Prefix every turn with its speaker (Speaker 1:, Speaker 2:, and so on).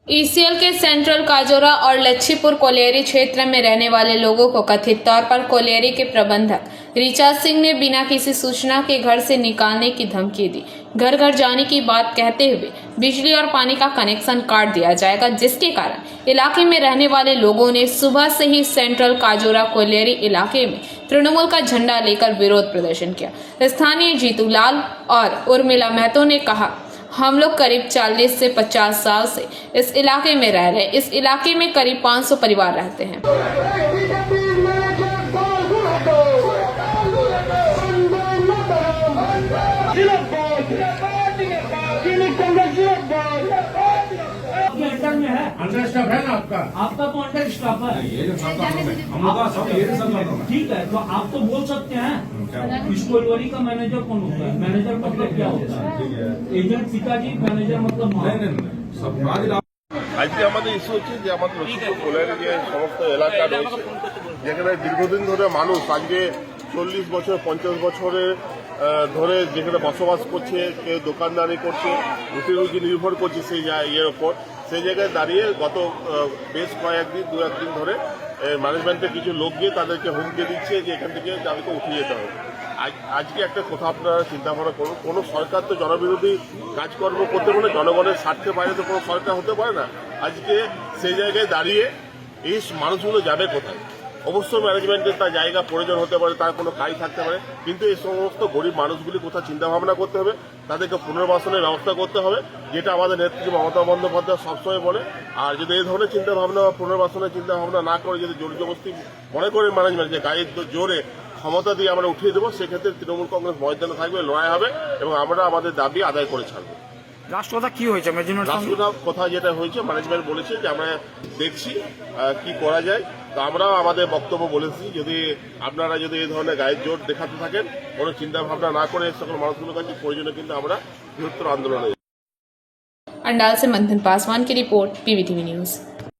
Speaker 1: ECL के central Kajora और Lachhipur colliery क्षेत्र में रहने वाले लोगों को कथित तौर पर कोलियरी के प्रबंधक रिचार्ज सिंह ने बिना किसी सूचना के घर से निकालने की धमकी दी। घर घर जाने की बात कहते हुए बिजली और पानी का कनेक्शन काट दिया जाएगा, जिसके कारण इलाके में रहने वाले लोगों ने सुबह से ही सेंट्रल काजोरा कोलियरी इलाके में तृणमूल का झंडा लेकर विरोध प्रदर्शन किया। स्थानीय जीतू लाल और उर्मिला महतो ने कहा, हम लोग करीब 40 से 50 साल से इस इलाके में रह रहे हैं। इस इलाके में करीब 500 परिवार रहते हैं।
Speaker 2: अंडर स्टाफ है ना आपका
Speaker 3: तो अंडर स्टाफ है। ठीक है, तो आप तो बोल सकते हैं इस कोलियरी का मैनेजर कौन होता है? मैनेजर मतलब क्या होता है? एजेंट पिताजी, मैनेजर मतलब
Speaker 4: আজকে আমাদের ইস্যু হচ্ছে যে আমাদের লক্ষ্মীপুর কোলিয়ারি যে সমস্ত এলাকা রয়েছে যেখানে দীর্ঘদিন ধরে মানুষ আজকে 40 বছর 50 বছরে ধরে যেখানে বসবাস করছে, কেউ দোকানদারি করছে, রুটি রুজি নির্ভর করছে সেই ইয়ের ওপর, সেই জায়গায় দাঁড়িয়ে গত বেশ কয়েকদিন 2-1 দিন ধরে ম্যানেজমেন্টের কিছু লোক গিয়ে তাদেরকে হুমকি দিচ্ছে যে এখান থেকে তাদেরকে উঠিয়ে যেতে হবে। আজকে একটা কথা আপনারা চিন্তা ভাবনা করুন, কোনো সরকার তো জনবিরোধী কাজকর্ম করতে পারে, জনগণের স্বার্থে বাইরে তো কোনো সরকার হতে পারে না। আজকে সেই জায়গায় দাঁড়িয়ে এই মানুষগুলো যাবে কোথায়? অবশ্যই ম্যানেজমেন্টের তার জায়গা প্রয়োজন হতে পারে, তার কোনো কাজ থাকতে পারে, কিন্তু এই সমস্ত গরিব মানুষগুলি কোথাও চিন্তা ভাবনা করতে হবে, তাদেরকে পুনর্বাসনের ব্যবস্থা করতে হবে, যেটা আমাদের নেত্রী মমতা বন্দ্যোপাধ্যায় সবসময় বলে। আর যদি এই ধরনের চিন্তা ভাবনা বা পুনর্বাসনের চিন্তা ভাবনা না করে যদি জোর জবরদস্তি মনে করে ম্যানেজমেন্ট যে গায়ের জোরে ক্ষমতা দিয়ে আমরা উঠিয়ে দেবো, সেক্ষেত্রে তৃণমূল কংগ্রেস ময়দানে থাকবে, লড়াই হবে এবং আমরা আমাদের দাবি আদায় করে ছাড়বো।
Speaker 5: রাষ্ট্রকথা কি হয়েছে?
Speaker 4: রাষ্ট্রকথা কথা যেটা হয়েছে, ম্যানেজমেন্ট বলেছে যে আমরা দেখছি কি করা যায়। তো আমরাও আমাদের বক্তব্য বলেছি, যদি আপনারা যদি এই ধরনের গায়ের জোর দেখাতে থাকেন, কোনো চিন্তা ভাবনা না করে সকল মানুষগুলোর কাছে প্রয়োজনে কিন্তু আমরা বৃহত্তর আন্দোলনে।
Speaker 1: अंडाल से मंथन पासवान की रिपोर्ट, पीवीटीवी न्यूज।